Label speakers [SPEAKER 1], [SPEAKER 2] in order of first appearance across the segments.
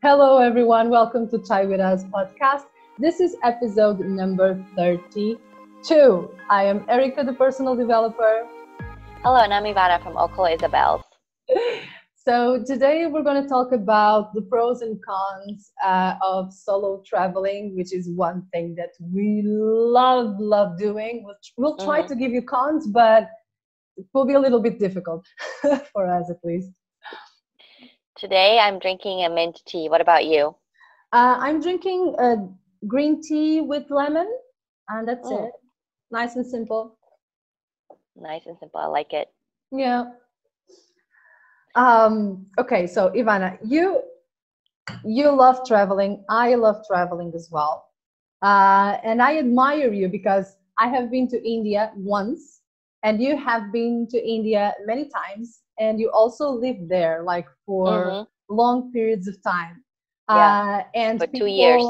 [SPEAKER 1] Hello, everyone. Welcome to Chai With Us podcast. This is episode number 32. I am Erica, the personal developer.
[SPEAKER 2] Hello, and I'm Ivana from Okolo Isabels.
[SPEAKER 1] So, today we're going to talk about the pros and cons of solo traveling, which is one thing that we love doing. We'll try to give you cons, but it will be a little bit difficult for us at least.
[SPEAKER 2] Today I'm drinking a mint tea. What about you?
[SPEAKER 1] I'm drinking green tea with lemon, and that's it. Nice and simple.
[SPEAKER 2] Nice and simple. I like it.
[SPEAKER 1] Yeah. Okay, so Ivana, you love traveling. I love traveling as well. And I admire you because I have been to India once, and you have been to India many times, and you also lived there like for long periods of time. And
[SPEAKER 2] for
[SPEAKER 1] people,
[SPEAKER 2] 2 years.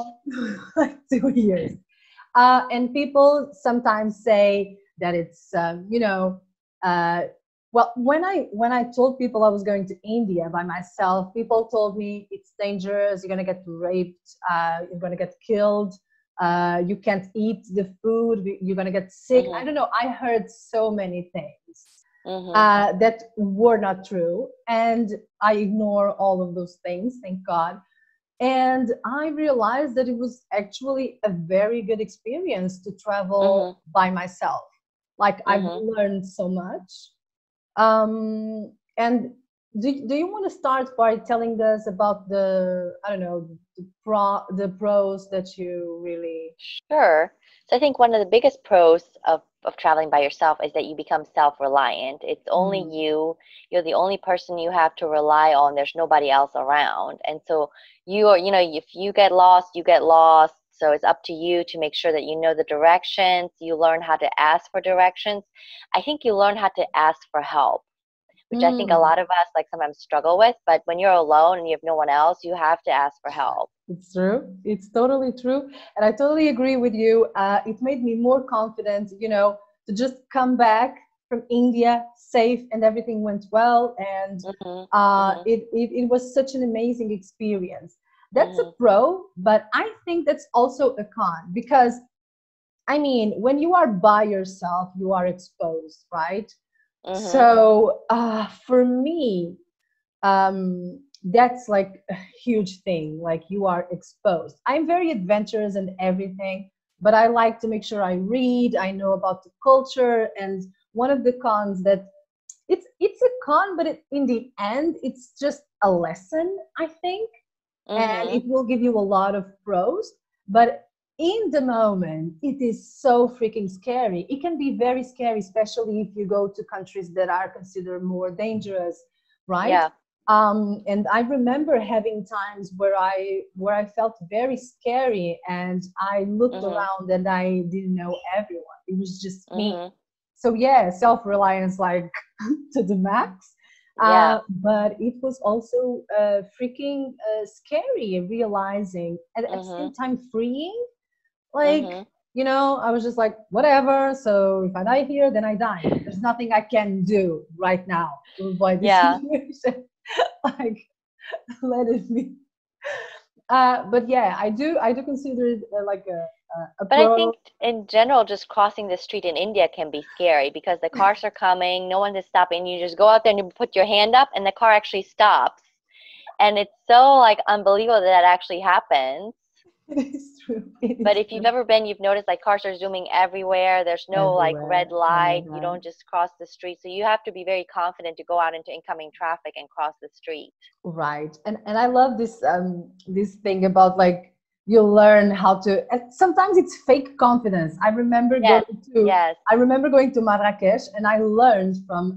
[SPEAKER 1] like 2 years. And people sometimes say that it's, well, when I told people I was going to India by myself, people told me it's dangerous. You're gonna get raped. You're gonna get killed. You can't eat the food. You're gonna get sick. I don't know. I heard so many things that were not true, and I ignore all of those things. Thank God. And I realized that it was actually a very good experience to travel by myself. Like I've learned so much. And do you want to start by telling us about the, I don't know, the pros that you really...
[SPEAKER 2] Sure. So I think one of the biggest pros of traveling by yourself is that you become self-reliant. It's only you. You're the only person you have to rely on. There's nobody else around. And so if you get lost, you get lost. So it's up to you to make sure that you know the directions. You learn how to ask for directions. I think you learn how to ask for help, which I think a lot of us sometimes struggle with. But when you're alone and you have no one else, you have to ask for help.
[SPEAKER 1] It's true. It's totally true. And I totally agree with you. It made me more confident, to just come back from India safe and everything went well. And it was such an amazing experience. That's a pro, but I think that's also a con because, I mean, when you are by yourself, you are exposed, right? So for me, that's like a huge thing. Like you are exposed. I'm very adventurous and everything, but I like to make sure I read, I know about the culture. And one of the cons that it's a con, but in the end, it's just a lesson, I think. And it will give you a lot of pros. But in the moment, it is so freaking scary. It can be very scary, especially if you go to countries that are considered more dangerous, right?
[SPEAKER 2] Yeah.
[SPEAKER 1] And I remember having times where I felt very scary, and I looked around and I didn't know everyone. It was just me. So yeah, self-reliance like to the max. But it was also freaking scary, realizing, and at the same time freeing. Like, I was just like, whatever. So if I die here, then I die. There's nothing I can do right now to avoid this situation. Like, let it be. But yeah, I do consider it like a
[SPEAKER 2] But I think in general, just crossing the street in India can be scary because the cars are coming, no one is stopping. You just go out there and you put your hand up and the car actually stops. And it's so unbelievable that actually happens.
[SPEAKER 1] It is true.
[SPEAKER 2] But if you've ever been, you've noticed cars are zooming everywhere. There's no red light. You don't just cross the street. So you have to be very confident to go out into incoming traffic and cross the street.
[SPEAKER 1] Right. And I love this thing about you learn how to, and sometimes it's fake confidence. I remember going to Marrakesh, and I learned from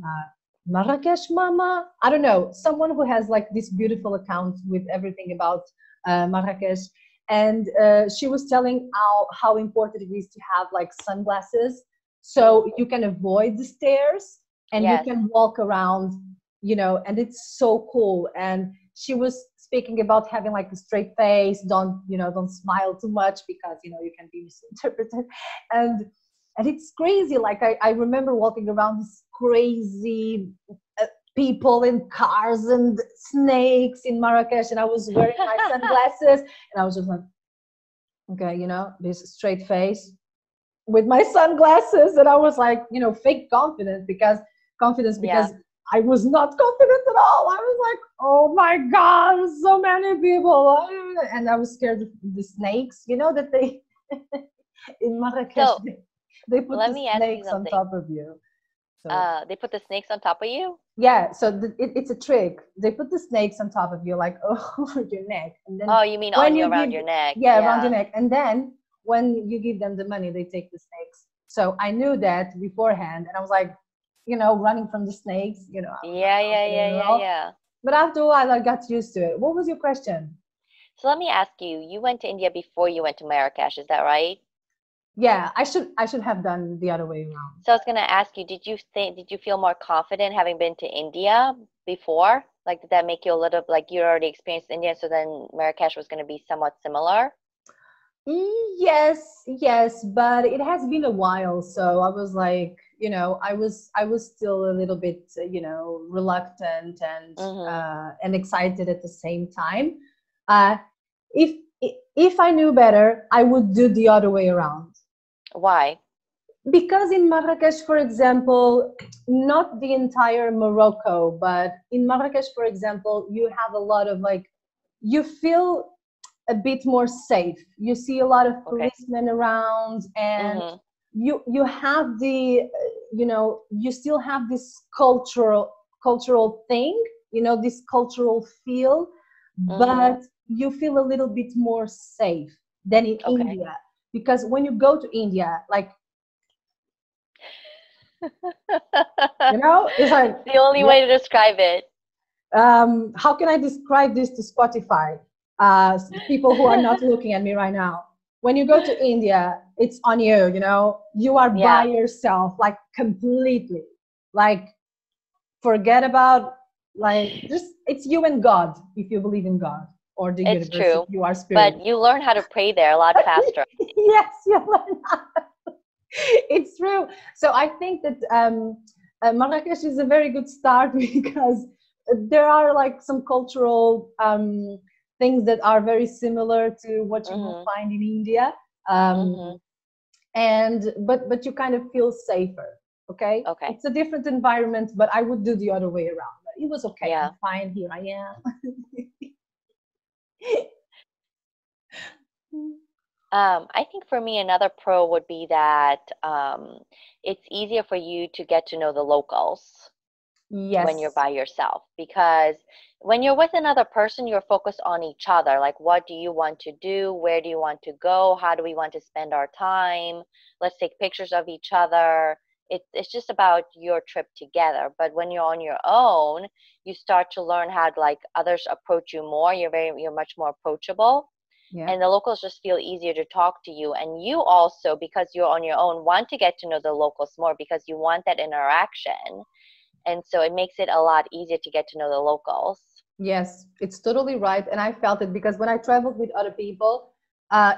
[SPEAKER 1] Marrakesh Mama. I don't know, someone who has this beautiful account with everything about Marrakesh. And she was telling how important it is to have sunglasses so you can avoid the stairs and you can walk around, and it's so cool. And she was speaking about having a straight face, don't smile too much because you can be misinterpreted. And it's crazy. I remember walking around this crazy people in cars and snakes in Marrakesh, and I was wearing my sunglasses, and I was just like, okay, you know, this straight face with my sunglasses, and I was like, you know, fake confidence because I was not confident at all. I was like, oh my God, so many people, and I was scared of the snakes, you know, that they in Marrakesh,
[SPEAKER 2] So
[SPEAKER 1] they put
[SPEAKER 2] let
[SPEAKER 1] the
[SPEAKER 2] me ask you
[SPEAKER 1] snakes on
[SPEAKER 2] something.
[SPEAKER 1] top of you. So
[SPEAKER 2] They put the snakes on top of you?
[SPEAKER 1] yeah, so it's a trick. They put the snakes on top of you, like over your neck, and then
[SPEAKER 2] Oh, you mean
[SPEAKER 1] when
[SPEAKER 2] on you,
[SPEAKER 1] you
[SPEAKER 2] around
[SPEAKER 1] give,
[SPEAKER 2] your neck?
[SPEAKER 1] yeah, around your
[SPEAKER 2] Yeah.
[SPEAKER 1] neck, and then when you give them the money, they take the snakes. So I knew that beforehand, and I was like, you know, running from the snakes. You know, I was not
[SPEAKER 2] Yeah, yeah,
[SPEAKER 1] confident
[SPEAKER 2] yeah,
[SPEAKER 1] at
[SPEAKER 2] yeah,
[SPEAKER 1] all.
[SPEAKER 2] yeah.
[SPEAKER 1] But after a while, I got used to it. What was your question?
[SPEAKER 2] So let me ask you, you went to India before you went to Marrakesh, is that right?
[SPEAKER 1] Yeah, I should have done the other way around.
[SPEAKER 2] So I was going to ask you, did you feel more confident having been to India before? Like, did that make you a little, like you already experienced India, so then Marrakesh was going to be somewhat similar?
[SPEAKER 1] Yes, yes, but it has been a while, so I was like, you know, I was still a little bit, you know, reluctant
[SPEAKER 2] Mm-hmm.
[SPEAKER 1] and excited at the same time. Uh, if if I knew better, I would do the other way around.
[SPEAKER 2] Why?
[SPEAKER 1] Because in Marrakesh, for example, not the entire Morocco, but in Marrakesh, for example, you have a lot of like, you feel a bit more safe. You see a lot of
[SPEAKER 2] Okay.
[SPEAKER 1] policemen around, and
[SPEAKER 2] Mm-hmm.
[SPEAKER 1] you have the, you know, you still have this cultural thing, you know, this cultural feel,
[SPEAKER 2] Mm-hmm.
[SPEAKER 1] but you feel a little bit more safe than in
[SPEAKER 2] Okay.
[SPEAKER 1] India. Because when you go to India, like, you know, it's like,
[SPEAKER 2] It's the only
[SPEAKER 1] yeah,
[SPEAKER 2] way to describe it.
[SPEAKER 1] how can I describe this to Spotify? People who are not looking at me right now. When you go to India, it's on you, you know, you are by
[SPEAKER 2] Yeah,
[SPEAKER 1] yourself, like completely. Like, forget about, like, just, it's you and God, if you believe in God or the
[SPEAKER 2] it's
[SPEAKER 1] universe, if
[SPEAKER 2] true.
[SPEAKER 1] you are spirit.
[SPEAKER 2] But you learn how to pray there a lot faster.
[SPEAKER 1] Yes, you learn that. It's true. So I think that Marrakesh is a very good start because there are like some cultural things that are very similar to what you will
[SPEAKER 2] Mm-hmm.
[SPEAKER 1] find in India,
[SPEAKER 2] Mm-hmm.
[SPEAKER 1] and but you kind of feel safer. Okay,
[SPEAKER 2] Okay.
[SPEAKER 1] it's a different environment, but I would do the other way around. It was okay. I'm
[SPEAKER 2] Yeah.
[SPEAKER 1] fine. Here I am.
[SPEAKER 2] I think for me, another pro would be that it's easier for you to get to know the locals when you're
[SPEAKER 1] Yes.
[SPEAKER 2] by yourself, because when you're with another person, you're focused on each other. Like, what do you want to do? Where do you want to go? How do we want to spend our time? Let's take pictures of each other. It's just about your trip together. But when you're on your own, you start to learn how to, like, others approach you more. You're much more approachable,
[SPEAKER 1] Yeah.
[SPEAKER 2] and the locals just feel easier to talk to you. And you also, because you're on your own, want to get to know the locals more because you want that interaction, and so it makes it a lot easier to get to know the locals.
[SPEAKER 1] Yes, it's totally right. And I felt it because when I traveled with other people,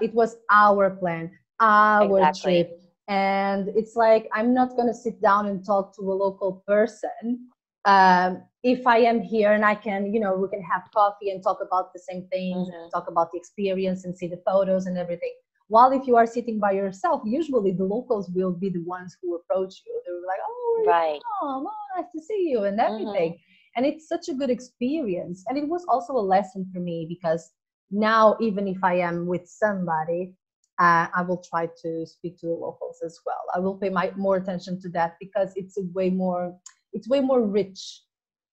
[SPEAKER 1] it was our plan, our
[SPEAKER 2] Exactly.
[SPEAKER 1] trip. And it's like, I'm not going to sit down and talk to a local person. If I am here and I can, you know, we can have coffee and talk about the same things and
[SPEAKER 2] Hmm.
[SPEAKER 1] talk about the experience and see the photos and everything. While if you are sitting by yourself, usually the locals will be the ones who approach you. They're like, oh, where are you
[SPEAKER 2] Right.
[SPEAKER 1] from? Oh, nice to see you and
[SPEAKER 2] Hmm.
[SPEAKER 1] everything. And it's such a good experience, and it was also a lesson for me because now even if I am with somebody, I will try to speak to the locals as well. I will pay more attention to that because it's way more rich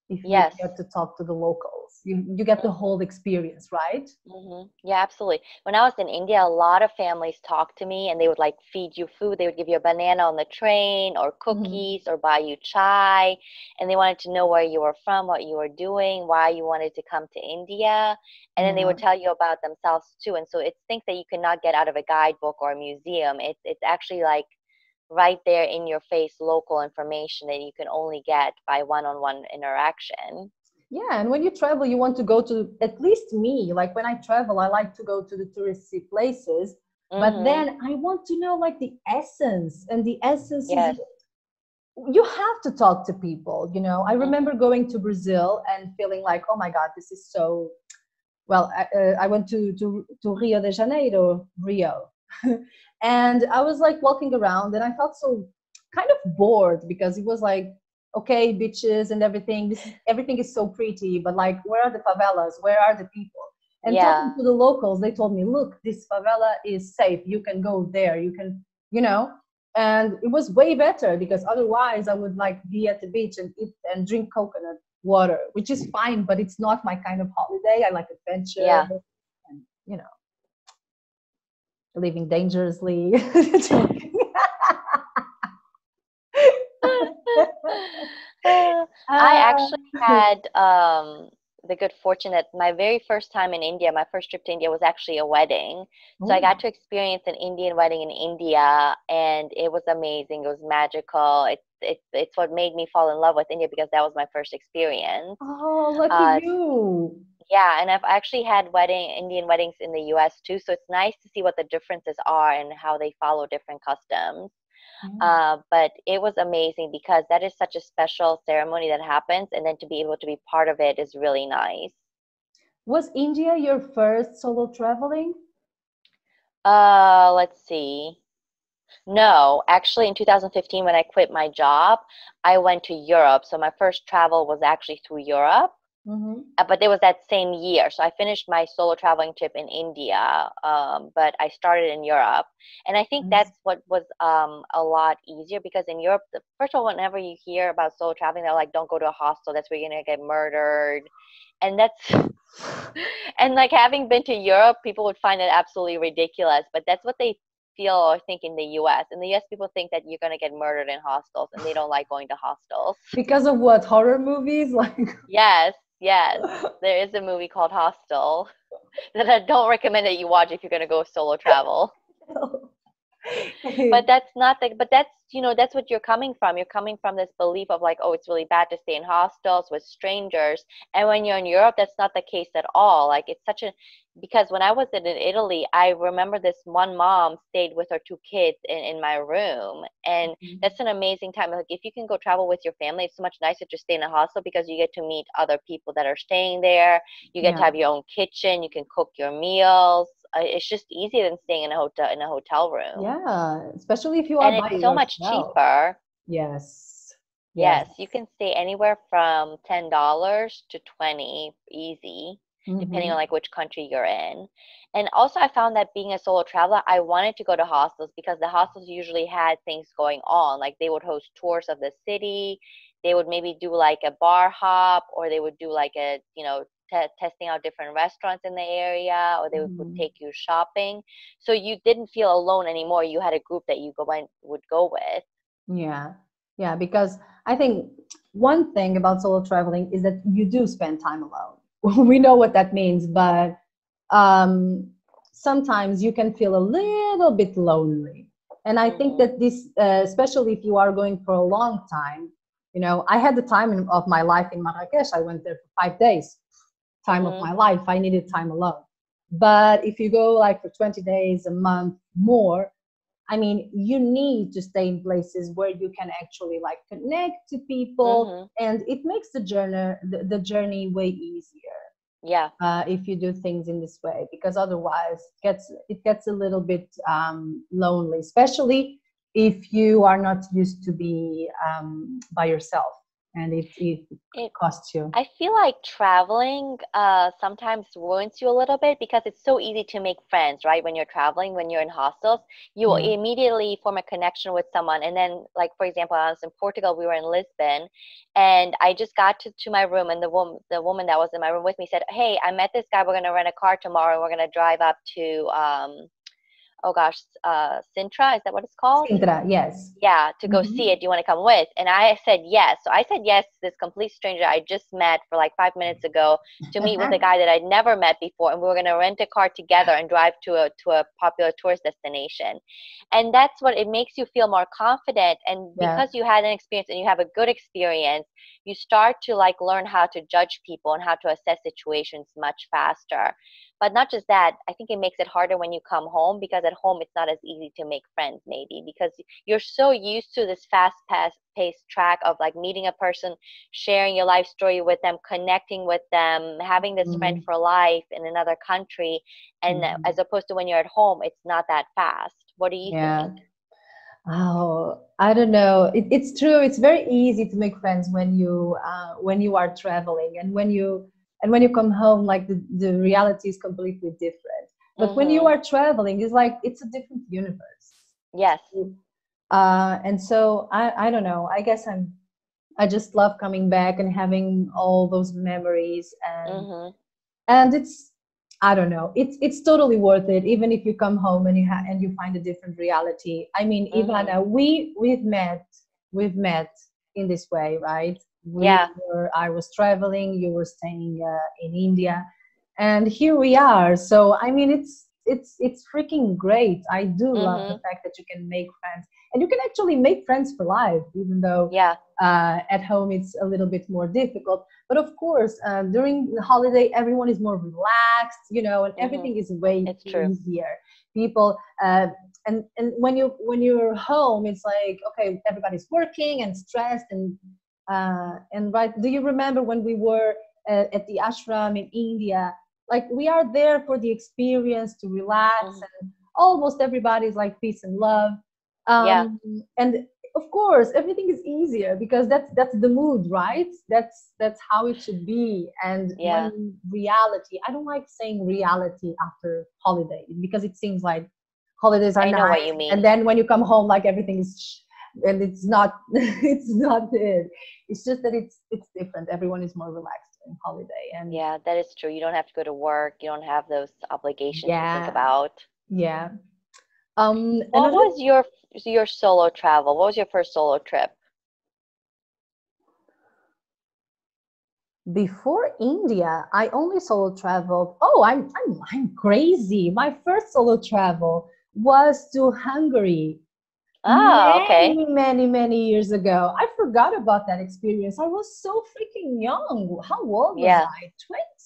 [SPEAKER 1] if you
[SPEAKER 2] Yes.
[SPEAKER 1] get to talk to the locals. You get the
[SPEAKER 2] Hmm.
[SPEAKER 1] whole experience, right?
[SPEAKER 2] Yeah, absolutely. When I was in India, a lot of families talked to me and they would like feed you food. They would give you a banana on the train or
[SPEAKER 1] Mhm.
[SPEAKER 2] cookies or buy you chai. And they wanted to know where you were from, what you were doing, why you wanted to come to India. And then they
[SPEAKER 1] Yeah.
[SPEAKER 2] would tell you about themselves too. And so it's things that you cannot get out of a guidebook or a museum. It's actually like right there in your face local information that you can only get by one-on-one interaction.
[SPEAKER 1] Yeah, and when you travel, you want to go to, at least me, like when I travel, I like to go to the touristy places, but
[SPEAKER 2] Mm-hmm.
[SPEAKER 1] then I want to know like the essence, and the essence is
[SPEAKER 2] Yes.
[SPEAKER 1] you have to talk to people, you know. I remember going to Brazil and feeling like, oh my God, this is so, well, I went to Rio de Janeiro, Rio. And I was like walking around and I felt so kind of bored because it was like, okay, beaches and everything. Everything is so pretty, but like, where are the favelas? Where are the people? And talking to the locals, they told me, look, this favela is safe. You can go there. You can, you know. And it was way better because otherwise I would like be at the beach and eat and drink coconut water, which is fine, but it's not my kind of holiday. I like adventure and, you know, living dangerously.
[SPEAKER 2] I actually had the good fortune that my very first time in India, my first trip to India was actually a wedding. So I got to experience an Indian wedding in India, and it was amazing. It was magical. It's what made me fall in love with India because that was my first experience.
[SPEAKER 1] Oh, lucky you.
[SPEAKER 2] Yeah, and I've actually had Indian weddings in the US too, so it's nice to see what the differences are and how they follow different customs. But it was amazing because that is such a special ceremony that happens, and then to be able to be part of it is really nice.
[SPEAKER 1] Was India your first solo traveling?
[SPEAKER 2] Let's see. No, actually in 2015 when I quit my job, I went to Europe. So my first travel was actually through Europe. But it was that same year. So I finished my solo traveling trip in India, but I started in Europe. And I think that's what was a lot easier because in Europe, first of all, whenever you hear about solo traveling, they're like, don't go to a hostel. That's where you're going to get murdered. And that's, and like having been to Europe, people would find it absolutely ridiculous. But that's what they feel or think in the US. In the US, people think that you're going to get murdered in hostels and they don't like going to hostels.
[SPEAKER 1] Because of what? Horror movies? Like
[SPEAKER 2] Yes. Yes, there is a movie called Hostel that I don't recommend that you watch if you're going to go solo travel. But that's not but that's, that's what you're coming from. You're coming from this belief of like, oh, it's really bad to stay in hostels with strangers. And when you're in Europe, that's not the case at all. Like because when I was in Italy, I remember this one mom stayed with her two kids in my room. And that's an amazing time. Like if you can go travel with your family, it's so much nicer to stay in a hostel because you get to meet other people that are staying there. You get to have your own kitchen. You can cook your meals. It's just easier than staying in a hotel room.
[SPEAKER 1] Yeah, especially if you are by yourself.
[SPEAKER 2] And it's so much cheaper.
[SPEAKER 1] Yes.
[SPEAKER 2] Yes, you can stay anywhere from $10 to $20 easy, depending on like which country you're in. And also I found that being a solo traveler, I wanted to go to hostels because the hostels usually had things going on. Like they would host tours of the city. They would maybe do like a bar hop, or they would do like a, testing out different restaurants in the area, or they would take you shopping. So you didn't feel alone anymore. You had a group that you would go with.
[SPEAKER 1] Yeah, because I think one thing about solo traveling is that you do spend time alone. We know what that means, but sometimes you can feel a little bit lonely. And I think that this, especially if you are going for a long time, I had the time of my life in Marrakesh. I went there for 5 days. Time of my life. I needed time alone. But if you go like for 20 days, a month more, I mean, you need to stay in places where you can actually like connect to people, and it makes the journey way easier.
[SPEAKER 2] Yeah.
[SPEAKER 1] If you do things in this way, because otherwise it gets a little bit lonely, especially if you are not used to be by yourself. And it costs you.
[SPEAKER 2] I feel like traveling sometimes ruins you a little bit because it's so easy to make friends, right? When you're traveling, when you're in hostels, you will immediately form a connection with someone. And then, like, for example, I was in Portugal, we were in Lisbon, and I just got to my room, and the woman that was in my room with me said, hey, I met this guy. We're going to rent a car tomorrow, and we're going to drive up to Sintra, is that what it's called?
[SPEAKER 1] Sintra, yes.
[SPEAKER 2] Yeah, to go see it. Do you want to come with? And I said yes. So I said yes to this complete stranger I just met for like 5 minutes ago to meet with a guy that I'd never met before, and we were going to rent a car together and drive to a popular tourist destination. And that's what it makes you feel more confident. And because you had an experience and you have a good experience, you start to like learn how to judge people and how to assess situations much faster. But not just that, I think it makes it harder when you come home because at at home, it's not as easy to make friends, maybe because you're so used to this fast-paced track of like meeting a person, sharing your life story with them, connecting with them, having this friend for life in another country. And as opposed to when you're at home, it's not that fast. What do you think?
[SPEAKER 1] Oh, I don't know. It's true. It's very easy to make friends when you are traveling, and when you come home, like the reality is completely different. But when you are traveling, it's like it's a different universe.
[SPEAKER 2] Yes.
[SPEAKER 1] And so I don't know. I guess I just love coming back and having all those memories, and it's, I don't know, it's totally worth it, even if you come home and you find a different reality. I mean, Ivana, we've met in this way, right? I was traveling, you were staying in India, and here we are. So I mean, it's freaking great. I do love the fact that you can make friends, and you can actually make friends for life, even though at home it's a little bit more difficult. But of course, during the holiday, everyone is more relaxed, and everything is way easier. People and when you're home, it's like, okay, everybody's working and stressed and right. Do you remember when we were at the ashram in India? Like, we are there for the experience, to relax, and almost everybody's like peace and love. And of course, everything is easier because that's the mood, right? That's how it should be. And when reality, I don't like saying reality after holiday, because it seems like holidays are
[SPEAKER 2] nice. I know what you mean.
[SPEAKER 1] And then when you come home, like everything is and it's not it's not it. It's just that it's different. Everyone is more relaxed in holiday. And
[SPEAKER 2] that is true. You don't have to go to work. You don't have those obligations to think about. What was your solo travel? What was your first solo trip?
[SPEAKER 1] Before India, I only solo traveled. Oh, I'm crazy. My first solo travel was to Hungary. Many years ago. I forgot about that experience. I was so freaking young. How old was I?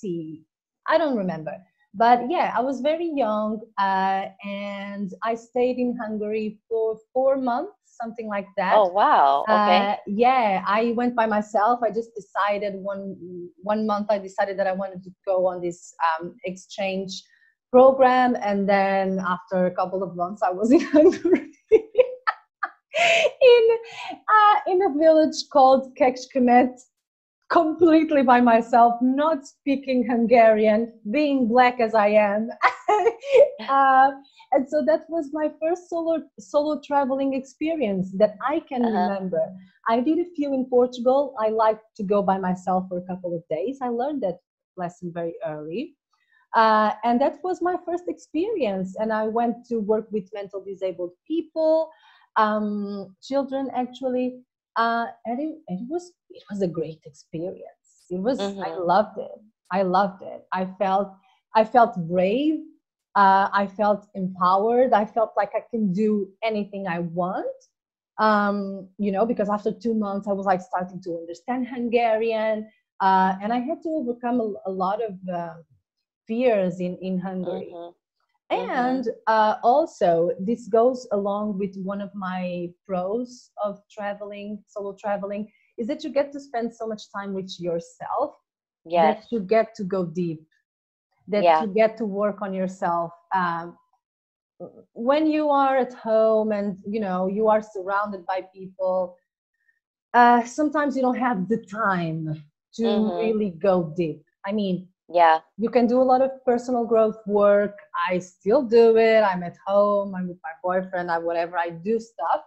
[SPEAKER 1] 20. I don't remember. But yeah, I was very young, and I stayed in Hungary for 4 months, something like that.
[SPEAKER 2] Oh, wow. Okay.
[SPEAKER 1] I went by myself. I just decided one month, I decided that I wanted to go on this exchange program. And then after a couple of months, I was in Hungary. in a village called Kecskemet, completely by myself, not speaking Hungarian, being black as I am. And so that was my first solo traveling experience that I can remember. I did a few in Portugal. I like to go by myself for a couple of days. I learned that lesson very early. And that was my first experience. And I went to work with mental disabled people, children actually, and it was a great experience. It was I loved it. I felt brave. I felt empowered. I felt like I can do anything I want. Because after 2 months I was like starting to understand Hungarian, and I had to overcome a lot of fears in Hungary. And also, this goes along with one of my pros of traveling, solo traveling, is that you get to spend so much time with yourself, that you get to go deep, that you get to work on yourself. When you are at home and, you are surrounded by people, sometimes you don't have the time to really go deep. I mean, you can do a lot of personal growth work. I still do it. I'm at home, I'm with my boyfriend, whatever, I do stuff,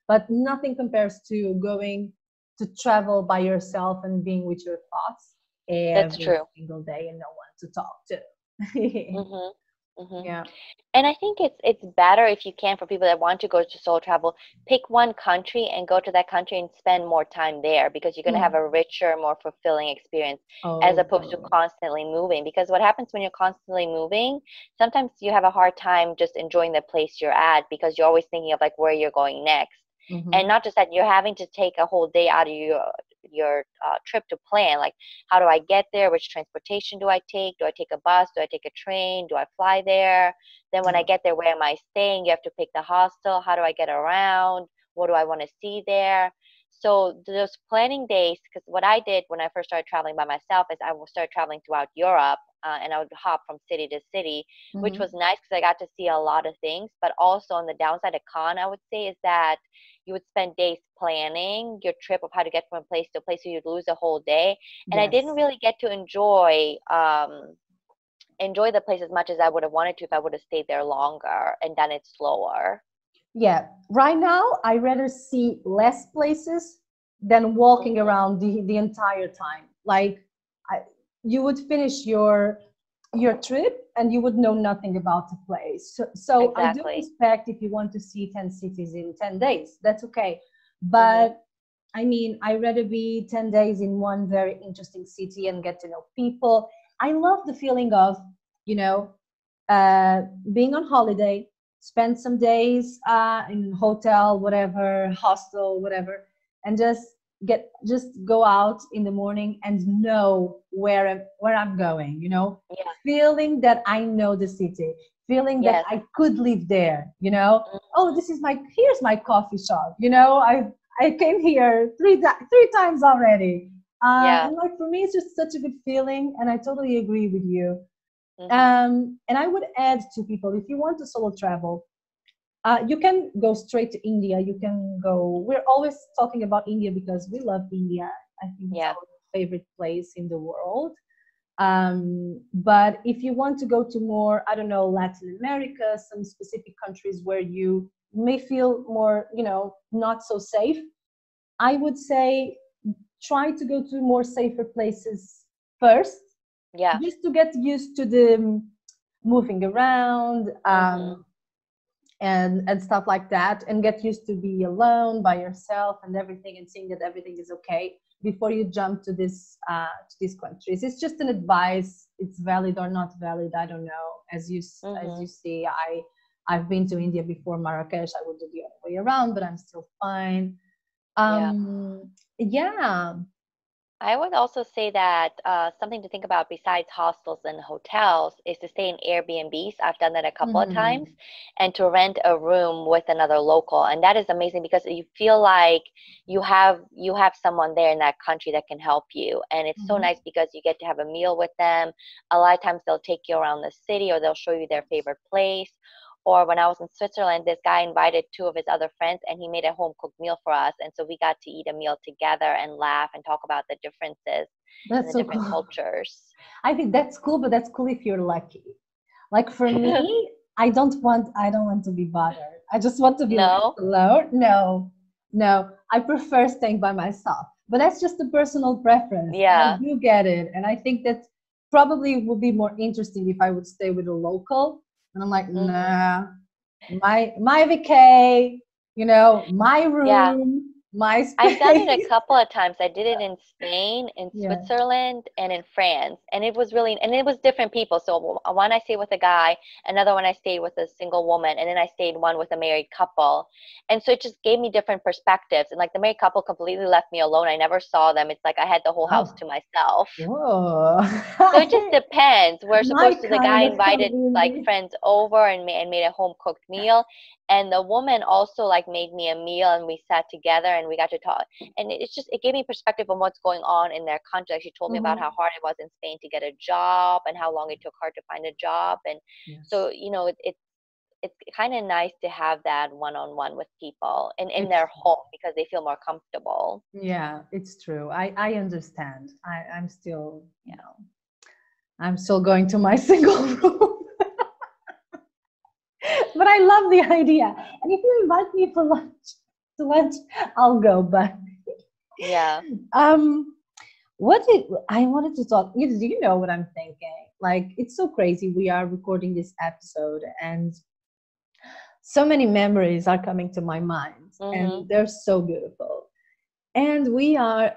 [SPEAKER 1] but nothing compares to going to travel by yourself and being with your thoughts every single day and no one to talk to.
[SPEAKER 2] Yeah. And I think it's better if you can, for people that want to go to solo travel, pick one country and go to that country and spend more time there, because you're going to have a richer, more fulfilling experience as opposed to constantly moving. Because what happens when you're constantly moving, sometimes you have a hard time just enjoying the place you're at, because you're always thinking of like where you're going next. And not just that, you're having to take a whole day out of trip to plan. Like, how do I get there? Which transportation do I take? Do I take a bus? Do I take a train? Do I fly there? Then when I get there, where am I staying? You have to pick the hostel. How do I get around? What do I want to see there? So those planning days, because what I did when I first started traveling by myself is I would start traveling throughout Europe, and I would hop from city to city, which was nice because I got to see a lot of things. But also on the downside, a con I would say is that you would spend days planning your trip of how to get from a place to a place, so you'd lose a whole day. And I didn't really get to enjoy the place as much as I would have wanted to if I would have stayed there longer and done it slower.
[SPEAKER 1] Yeah, right now I rather see less places than walking around the entire time. Like you would finish your trip and you would know nothing about the place. So exactly. I do respect if you want to see 10 cities in 10 days, that's okay. But I mean, I'd rather be 10 days in one very interesting city and get to know people. I love the feeling of, you know, being on holiday, spend some days in hotel, whatever, hostel, whatever, and just go out in the morning and know where I'm going, you know, feeling that I know the city, feeling that I could live there, you know. Oh, here's my coffee shop, you know, I came here three times already. And like for me, it's just such a good feeling, and I totally agree with you. And I would add to people, if you want to solo travel, you can go straight to India. You can go, we're always talking about India because we love India. I think it's our favorite place in the world. But if you want to go to more, I don't know, Latin America, some specific countries where you may feel more, you know, not so safe, I would say try to go to more safer places first. Yeah. Just to get used to the moving around and stuff like that, and get used to be alone by yourself and everything, and seeing that everything is okay before you jump to these countries. It's just an advice. It's valid or not valid, I don't know. As you see, I've been to India before Marrakesh. I would do the other way around, but I'm still fine. Yeah.
[SPEAKER 2] I would also say that something to think about besides hostels and hotels is to stay in Airbnbs. I've done that a couple of times, and to rent a room with another local. And that is amazing because you feel like you have someone there in that country that can help you. And it's so nice because you get to have a meal with them. A lot of times they'll take you around the city, or they'll show you their favorite place. Or when I was in Switzerland, this guy invited 2 of his other friends, and he made a home-cooked meal for us. And so we got to eat a meal together and laugh and talk about the differences in the different cultures.
[SPEAKER 1] I think that's cool, but that's cool if you're lucky. Like for me, I don't want to be bothered. I just want to be alone. No, I prefer staying by myself. But that's just a personal preference. Yeah, I do get it, and I think that probably would be more interesting if I would stay with a local. And I'm like, nah, my vacay, you know, my room, my space.
[SPEAKER 2] I've done it a couple of times. I did it in Spain, in Switzerland, and in France. And it was different people. So one I stayed with a guy, another one I stayed with a single woman, and then I stayed one with a married couple. And so it just gave me different perspectives. And like the married couple completely left me alone. I never saw them. It's like I had the whole house to myself.
[SPEAKER 1] Whoa.
[SPEAKER 2] So it just depends. We're supposed to, the guy invited like friends over and made a home cooked meal. And the woman also like made me a meal, and we sat together and we got to talk. And it gave me perspective on what's going on in their country. She told me about how hard it was in Spain to get a job, and how long it took her to find a job. And so, you know, it's kind of nice to have that one-on-one with people and in their home, because they feel more comfortable.
[SPEAKER 1] Yeah, it's true. I understand. I'm still, you know, I'm still going to my single room. But I love the idea. And if you invite me for lunch, I'll go. But
[SPEAKER 2] yeah.
[SPEAKER 1] I wanted to talk. Do you know what I'm thinking? Like, it's so crazy. We are recording this episode, and so many memories are coming to my mind, and they're so beautiful. And we are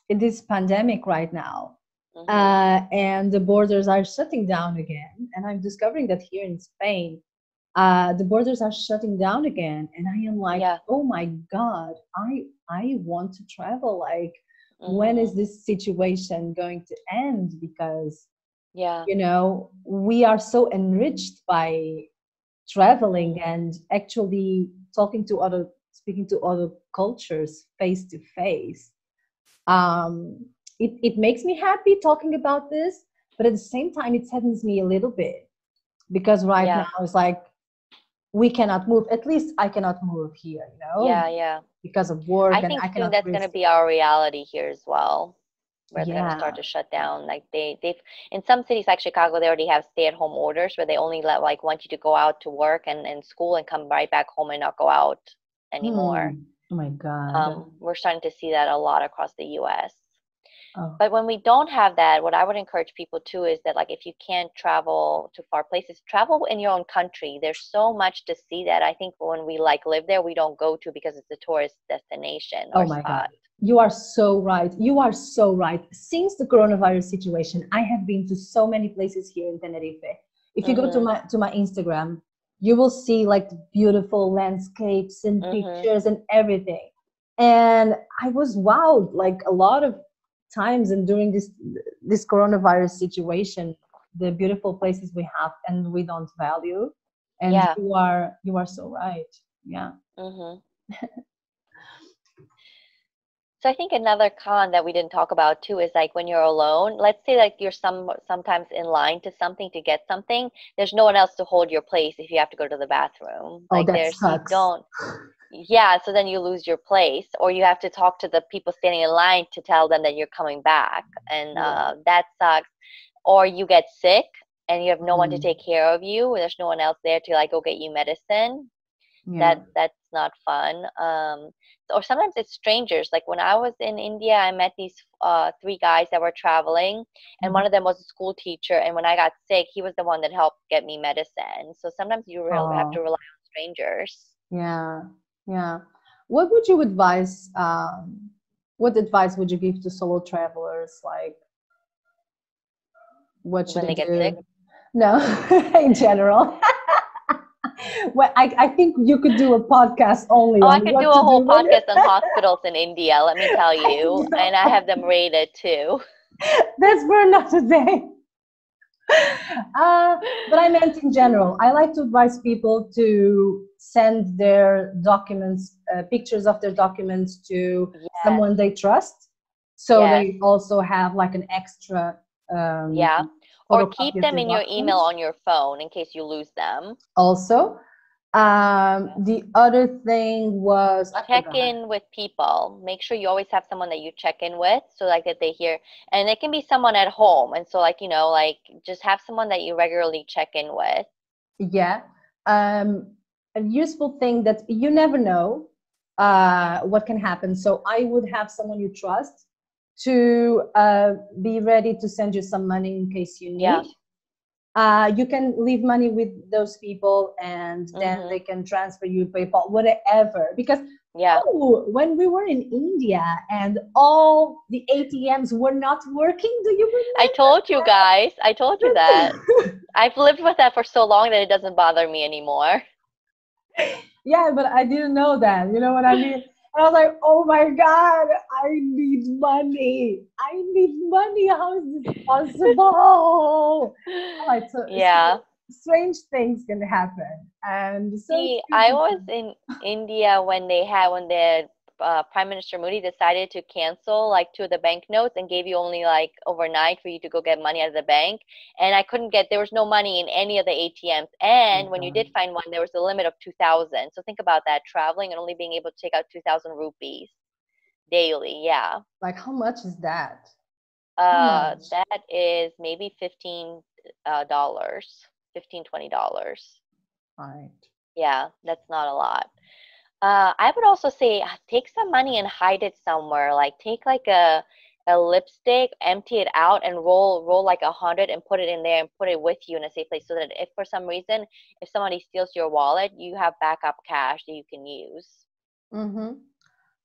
[SPEAKER 1] in this pandemic right now. And the borders are shutting down again, and I'm discovering that here in Spain the borders are shutting down again, and I am like, oh my God, I want to travel. Like, when is this situation going to end? Because you know, we are so enriched by traveling and actually speaking to other cultures face to face. It makes me happy talking about this, but at the same time, it saddens me a little bit because right now it's like we cannot move. At least I cannot move here, you know, because of work.
[SPEAKER 2] I think soon that's going to be our reality here as well, where they're going to start to shut down. Like they've in some cities like Chicago, they already have stay-at-home orders where they only want you to go out to work and school and come right back home and not go out anymore.
[SPEAKER 1] Oh my God.
[SPEAKER 2] We're starting to see that a lot across the U.S. But when we don't have that, what I would encourage people too is that, like, if you can't travel to far places, travel in your own country. There's so much to see that I think when we live there, we don't go to because it's a tourist destination or spot. God.
[SPEAKER 1] You are so right. You are so right. Since the coronavirus situation, I have been to so many places here in Tenerife. If you go to my Instagram, you will see like beautiful landscapes and pictures and everything. And I was wowed, like a lot of times, and during this coronavirus situation, the beautiful places we have and we don't value. And you are so right.
[SPEAKER 2] So I think another con that we didn't talk about too is like when you're alone, let's say like you're sometimes in line to something to get something, there's no one else to hold your place if you have to go to the bathroom.
[SPEAKER 1] Like sucks.
[SPEAKER 2] So then you lose your place, or you have to talk to the people standing in line to tell them that you're coming back, and that sucks. Or you get sick and you have no one to take care of you. There's no one else there to like go get you medicine. That's not fun. Or sometimes it's strangers. Like when I was in India, I met these 3 guys that were traveling, and one of them was a school teacher. And when I got sick, he was the one that helped get me medicine. So sometimes you really have to rely on strangers.
[SPEAKER 1] Yeah. What would you advise? What advice would you give to solo travelers? Like, what should they
[SPEAKER 2] get
[SPEAKER 1] do?
[SPEAKER 2] Sick?
[SPEAKER 1] No, in general. Well, I think you could do a podcast only.
[SPEAKER 2] I could do a whole podcast on hospitals in India, let me tell you. And I have them rated too.
[SPEAKER 1] That's for another day. But I meant in general. I like to advise people to send their documents, pictures of their documents to someone they trust. So they also have like an extra
[SPEAKER 2] or keep them in your email on your phone in case you lose them.
[SPEAKER 1] Also, the other thing was
[SPEAKER 2] check in with people. Make sure you always have someone that you check in with, so like that they hear, and it can be someone at home, and so like like just have someone that you regularly check in with.
[SPEAKER 1] A useful thing that you never know what can happen. So I would have someone you trust to be ready to send you some money in case you need. You can leave money with those people, and then they can transfer you PayPal, whatever. Because when we were in India and all the ATMs were not working, do you remember?
[SPEAKER 2] I told you guys. I told you that. I've lived with that for so long that it doesn't bother me anymore.
[SPEAKER 1] Yeah, but I didn't know that. You know what I mean? And I was like, oh my God, I need money. How is this possible? Like, so strange things can happen. And so
[SPEAKER 2] I was in India when the Prime Minister Modi decided to cancel like 2 of the banknotes and gave you only like overnight for you to go get money out of the bank. And there was no money in any of the ATMs. And when you did find one, there was a limit of 2,000. So think about that, traveling and only being able to take out 2,000 rupees daily. Yeah.
[SPEAKER 1] Like, how much is that?
[SPEAKER 2] That is maybe $15, $20.
[SPEAKER 1] Right.
[SPEAKER 2] Yeah, that's not a lot. I would also say take some money and hide it somewhere. Like take like a lipstick, empty it out, and roll like 100 and put it in there and put it with you in a safe place, so that if for some reason if somebody steals your wallet, you have backup cash that you can use.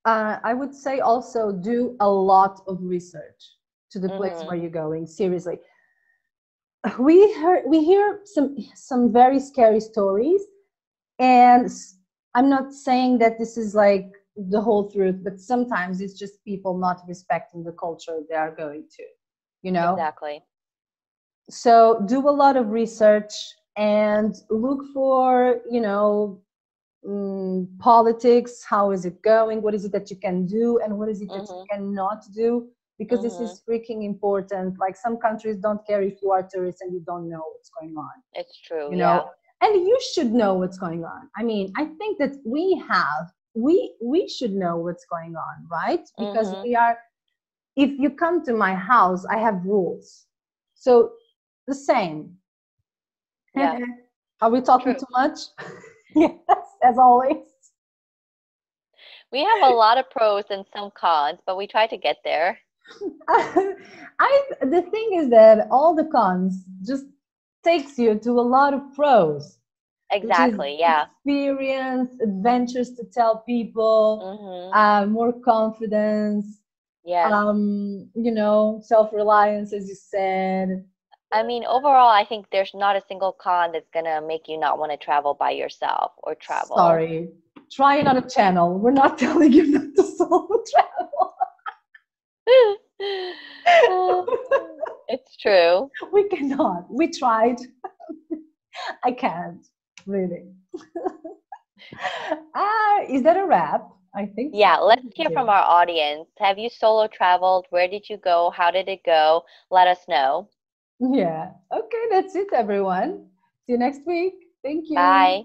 [SPEAKER 1] I would say also do a lot of research to the place where you're going. Seriously, we hear some very scary stories. And I'm not saying that this is like the whole truth, but sometimes it's just people not respecting the culture they are going to, you know?
[SPEAKER 2] Exactly.
[SPEAKER 1] So do a lot of research and look for, you know, politics. How is it going? What is it that you can do? And what is it that you cannot do? Because this is freaking important. Like some countries don't care if you are tourist and you don't know what's going on.
[SPEAKER 2] It's true,
[SPEAKER 1] you know? And you should know what's going on. I mean, I think that we should know what's going on, right? Because we are, if you come to my house, I have rules. So the same.
[SPEAKER 2] Yeah.
[SPEAKER 1] Are we talking too much? Yes, as always.
[SPEAKER 2] We have a lot of pros and some cons, but we try to get there.
[SPEAKER 1] The thing is that all the cons just takes you to a lot of pros.
[SPEAKER 2] Exactly, yeah.
[SPEAKER 1] Experience, adventures to tell people, more confidence, you know, self-reliance, as you said.
[SPEAKER 2] I mean, overall, I think there's not a single con that's gonna make you not want to travel by yourself or travel.
[SPEAKER 1] Sorry. Try another channel. We're not telling you not to solo travel.
[SPEAKER 2] It's true.
[SPEAKER 1] We cannot. We tried. I can't, really. Is that a wrap? I think
[SPEAKER 2] yeah,
[SPEAKER 1] so.
[SPEAKER 2] Let's hear from our audience. Have you solo traveled? Where did you go? How did it go? Let us know.
[SPEAKER 1] Yeah. Okay, that's it, everyone. See you next week. Thank you.
[SPEAKER 2] Bye.